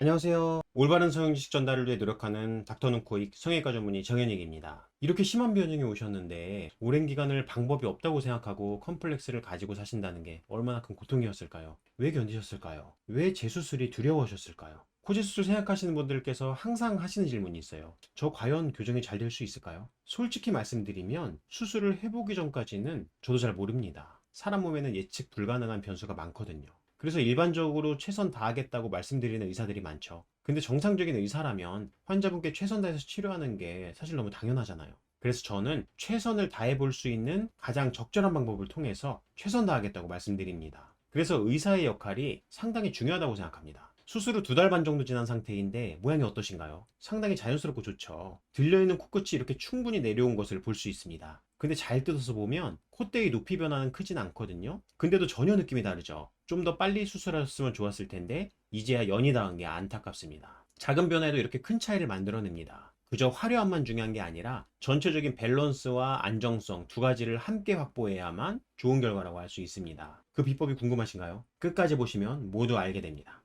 안녕하세요. 올바른 성형지식 전달을 위해 노력하는 닥터눈 코익 성형외과 전문의 정현익입니다. 이렇게 심한 변형이 오셨는데 오랜 기간을 방법이 없다고 생각하고 컴플렉스를 가지고 사신다는 게 얼마나 큰 고통이었을까요? 왜 견디셨을까요? 왜 재수술이 두려워하셨을까요? 코지수술 생각하시는 분들께서 항상 하시는 질문이 있어요. 저 과연 교정이 잘 될 수 있을까요? 솔직히 말씀드리면 수술을 해보기 전까지는 저도 잘 모릅니다. 사람 몸에는 예측 불가능한 변수가 많거든요. 그래서 일반적으로 최선 다하겠다고 말씀드리는 의사들이 많죠. 근데 정상적인 의사라면 환자분께 최선 다해서 치료하는 게 사실 너무 당연하잖아요. 그래서 저는 최선을 다해 볼 수 있는 가장 적절한 방법을 통해서 최선 다하겠다고 말씀드립니다. 그래서 의사의 역할이 상당히 중요하다고 생각합니다. 수술 후 2달 반 정도 지난 상태인데 모양이 어떠신가요? 상당히 자연스럽고 좋죠. 들려있는 코끝이 이렇게 충분히 내려온 것을 볼 수 있습니다. 근데 잘 뜯어서 보면 콧대의 높이 변화는 크진 않거든요. 근데도 전혀 느낌이 다르죠. 좀 더 빨리 수술하셨으면 좋았을 텐데 이제야 연이 닿은 게 안타깝습니다. 작은 변화에도 이렇게 큰 차이를 만들어냅니다. 그저 화려함만 중요한 게 아니라 전체적인 밸런스와 안정성 두 가지를 함께 확보해야만 좋은 결과라고 할 수 있습니다. 그 비법이 궁금하신가요? 끝까지 보시면 모두 알게 됩니다.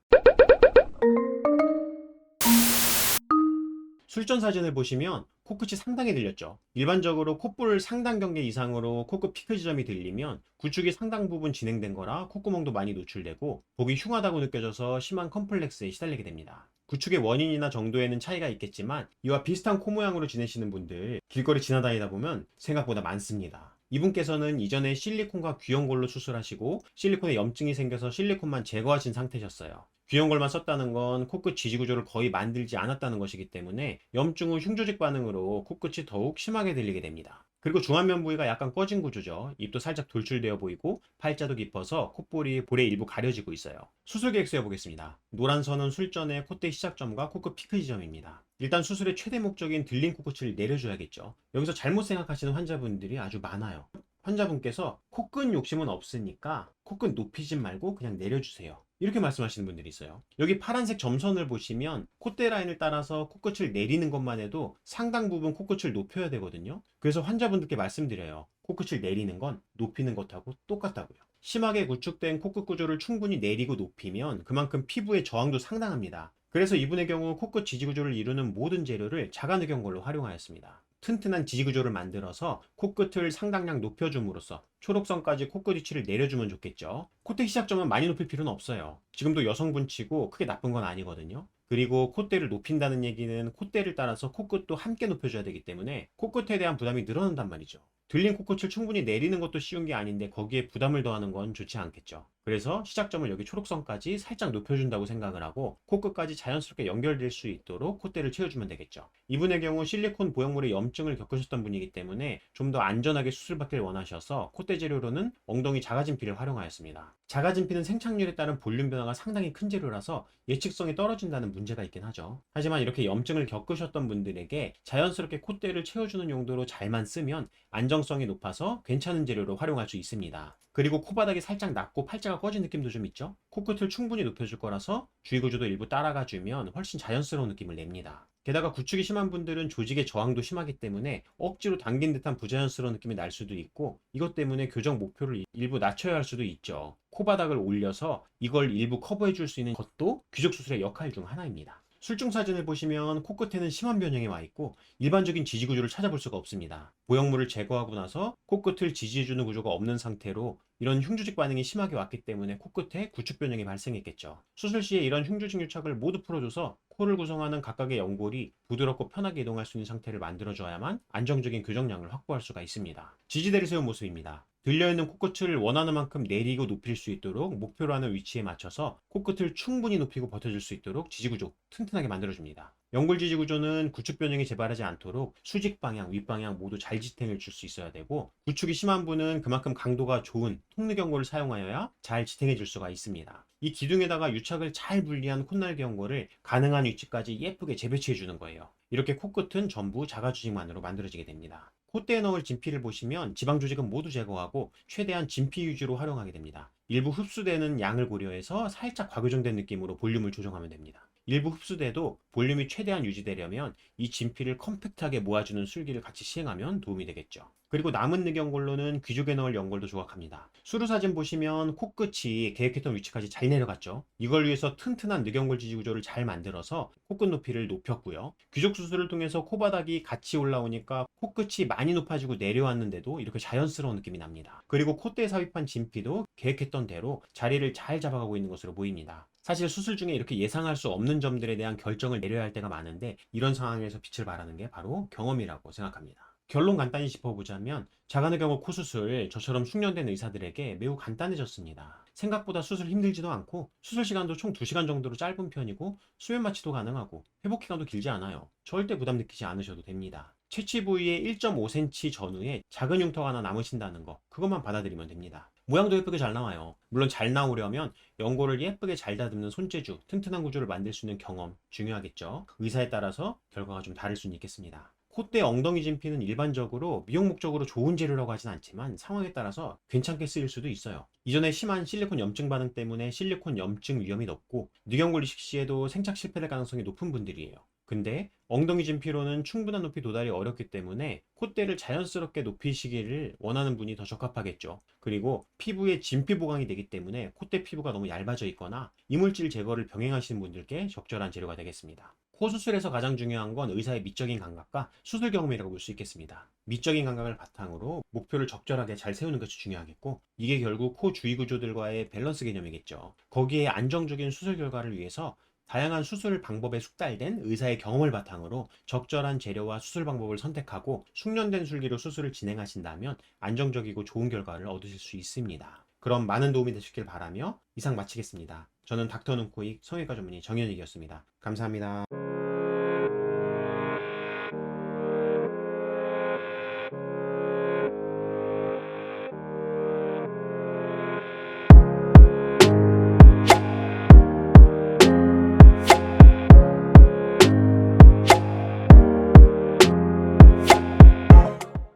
술전 사진을 보시면 코끝이 상당히 들렸죠. 일반적으로 콧볼 상당 경계 이상으로 코끝 피크 지점이 들리면 구축이 상당 부분 진행된 거라 콧구멍도 많이 노출되고 보기 흉하다고 느껴져서 심한 컴플렉스에 시달리게 됩니다. 구축의 원인이나 정도에는 차이가 있겠지만 이와 비슷한 코 모양으로 지내시는 분들 길거리 지나다니다 보면 생각보다 많습니다. 이분께서는 이전에 실리콘과 귀연골로 수술하시고 실리콘에 염증이 생겨서 실리콘만 제거하신 상태셨어요. 귀연골만 썼다는 건 코끝 지지 구조를 거의 만들지 않았다는 것이기 때문에 염증 후 흉조직 반응으로 코끝이 더욱 심하게 들리게 됩니다. 그리고 중안면 부위가 약간 꺼진 구조죠. 입도 살짝 돌출되어 보이고 팔자도 깊어서 콧볼이 볼의 일부 가려지고 있어요. 수술 계획 세워보겠습니다. 노란 선은 술전의 콧대 시작점과 코끝 피크 지점입니다. 일단 수술의 최대 목적인 들린 코끝을 내려줘야겠죠. 여기서 잘못 생각하시는 환자분들이 아주 많아요. 환자분께서 코끝 욕심은 없으니까 코끝 높이지 말고 그냥 내려주세요. 이렇게 말씀하시는 분들이 있어요. 여기 파란색 점선을 보시면 콧대 라인을 따라서 코끝을 내리는 것만 해도 상당 부분 코끝을 높여야 되거든요. 그래서 환자분들께 말씀드려요. 코끝을 내리는 건 높이는 것하고 똑같다고요. 심하게 구축된 코끝 구조를 충분히 내리고 높이면 그만큼 피부의 저항도 상당합니다. 그래서 이분의 경우 코끝 지지 구조를 이루는 모든 재료를 자가누경골로 활용하였습니다. 튼튼한 지지 구조를 만들어서 코끝을 상당량 높여줌으로써 초록선까지 코끝 위치를 내려주면 좋겠죠. 콧대 시작점은 많이 높일 필요는 없어요. 지금도 여성분치고 크게 나쁜 건 아니거든요. 그리고 콧대를 높인다는 얘기는 콧대를 따라서 코끝도 함께 높여줘야 되기 때문에 코끝에 대한 부담이 늘어난단 말이죠. 들린 코끝을 충분히 내리는 것도 쉬운 게 아닌데 거기에 부담을 더하는 건 좋지 않겠죠. 그래서 시작점을 여기 초록선까지 살짝 높여준다고 생각을 하고 코끝까지 자연스럽게 연결될 수 있도록 콧대를 채워주면 되겠죠. 이분의 경우 실리콘 보형물에 염증을 겪으셨던 분이기 때문에 좀 더 안전하게 수술받기를 원하셔서 콧대 재료로는 엉덩이 자가진피를 활용하였습니다. 자가진피는 생착률에 따른 볼륨 변화가 상당히 큰 재료라서 예측성이 떨어진다는 문제가 있긴 하죠. 하지만 이렇게 염증을 겪으셨던 분들에게 자연스럽게 콧대를 채워주는 용도로 잘만 쓰면 안정성이 높아서 괜찮은 재료로 활용할 수 있습니다. 그리고 코바닥이 살짝 낮고 팔자가 꺼진 느낌도 좀 있죠? 코끝을 충분히 높여줄 거라서 주위 구조도 일부 따라가 주면 훨씬 자연스러운 느낌을 냅니다. 게다가 구축이 심한 분들은 조직의 저항도 심하기 때문에 억지로 당긴 듯한 부자연스러운 느낌이 날 수도 있고 이것 때문에 교정 목표를 일부 낮춰야 할 수도 있죠. 코바닥을 올려서 이걸 일부 커버해 줄 수 있는 것도 귀족 수술의 역할 중 하나입니다. 술중 사진을 보시면 코끝에는 심한 변형이 와 있고 일반적인 지지 구조를 찾아볼 수가 없습니다. 보형물을 제거하고 나서 코끝을 지지해주는 구조가 없는 상태로 이런 흉조직 반응이 심하게 왔기 때문에 코끝에 구축 변형이 발생했겠죠. 수술 시에 이런 흉조직 유착을 모두 풀어줘서 코를 구성하는 각각의 연골이 부드럽고 편하게 이동할 수 있는 상태를 만들어줘야만 안정적인 교정량을 확보할 수가 있습니다. 지지대를 세운 모습입니다. 들려있는 코끝을 원하는 만큼 내리고 높일 수 있도록 목표로 하는 위치에 맞춰서 코끝을 충분히 높이고 버텨줄 수 있도록 지지구조 튼튼하게 만들어줍니다. 연골 지지구조는 구축 변형이 재발하지 않도록 수직 방향, 윗방향 모두 잘 지탱을 줄 수 있어야 되고 구축이 심한 분은 그만큼 강도가 좋은 통르경골을 사용하여야 잘 지탱해 줄 수가 있습니다. 이 기둥에다가 유착을 잘 분리한 콧날개 연골을 가능한 위치까지 예쁘게 재배치해 주는 거예요. 이렇게 코끝은 전부 자가주직만으로 만들어지게 됩니다. 콧대에 넣을 진피를 보시면 지방 조직은 모두 제거하고 최대한 진피 위주로 활용하게 됩니다. 일부 흡수되는 양을 고려해서 살짝 과교정된 느낌으로 볼륨을 조정하면 됩니다. 일부 흡수돼도 볼륨이 최대한 유지되려면 이 진피를 컴팩트하게 모아주는 술기를 같이 시행하면 도움이 되겠죠. 그리고 남은 늑연골로는 귀족에 넣을 연골도 조각합니다. 수루 사진 보시면 코끝이 계획했던 위치까지 잘 내려갔죠. 이걸 위해서 튼튼한 늑연골 지지 구조를 잘 만들어서 코끝 높이를 높였고요. 귀족 수술을 통해서 코바닥이 같이 올라오니까 코끝이 많이 높아지고 내려왔는데도 이렇게 자연스러운 느낌이 납니다. 그리고 콧대에 삽입한 진피도 계획했던 대로 자리를 잘 잡아가고 있는 것으로 보입니다. 사실 수술 중에 이렇게 예상할 수 없는 점들에 대한 결정을 내려야 할 때가 많은데, 이런 상황에서 빛을 발하는 게 바로 경험이라고 생각합니다. 결론 간단히 짚어보자면, 자가의 경우 코 수술, 저처럼 숙련된 의사들에게 매우 간단해졌습니다. 생각보다 수술 힘들지도 않고, 수술 시간도 총 2시간 정도로 짧은 편이고, 수면 마취도 가능하고, 회복 기간도 길지 않아요. 절대 부담 느끼지 않으셔도 됩니다. 채취 부위의 1.5cm 전후에 작은 흉터가 하나 남으신다는 거, 그것만 받아들이면 됩니다. 모양도 예쁘게 잘 나와요. 물론 잘 나오려면 연골을 예쁘게 잘 다듬는 손재주, 튼튼한 구조를 만들 수 있는 경험 중요하겠죠. 의사에 따라서 결과가 좀 다를 수는 있겠습니다. 콧대 엉덩이 진피는 일반적으로 미용 목적으로 좋은 재료라고 하진 않지만 상황에 따라서 괜찮게 쓰일 수도 있어요. 이전에 심한 실리콘 염증 반응 때문에 실리콘 염증 위험이 높고 늑연골 이식 시에도 생착 실패될 가능성이 높은 분들이에요. 근데 엉덩이 진피로는 충분한 높이 도달이 어렵기 때문에 콧대를 자연스럽게 높이시기를 원하는 분이 더 적합하겠죠. 그리고 피부에 진피 보강이 되기 때문에 콧대 피부가 너무 얇아져 있거나 이물질 제거를 병행하시는 분들께 적절한 재료가 되겠습니다. 코 수술에서 가장 중요한 건 의사의 미적인 감각과 수술 경험이라고 볼 수 있겠습니다. 미적인 감각을 바탕으로 목표를 적절하게 잘 세우는 것이 중요하겠고, 이게 결국 코 주위 구조들과의 밸런스 개념이겠죠. 거기에 안정적인 수술 결과를 위해서 다양한 수술 방법에 숙달된 의사의 경험을 바탕으로 적절한 재료와 수술 방법을 선택하고 숙련된 술기로 수술을 진행하신다면 안정적이고 좋은 결과를 얻으실 수 있습니다. 그럼 많은 도움이 되셨길 바라며 이상 마치겠습니다. 저는 닥터 눈코입 성형외과 전문의 정현익이었습니다. 감사합니다.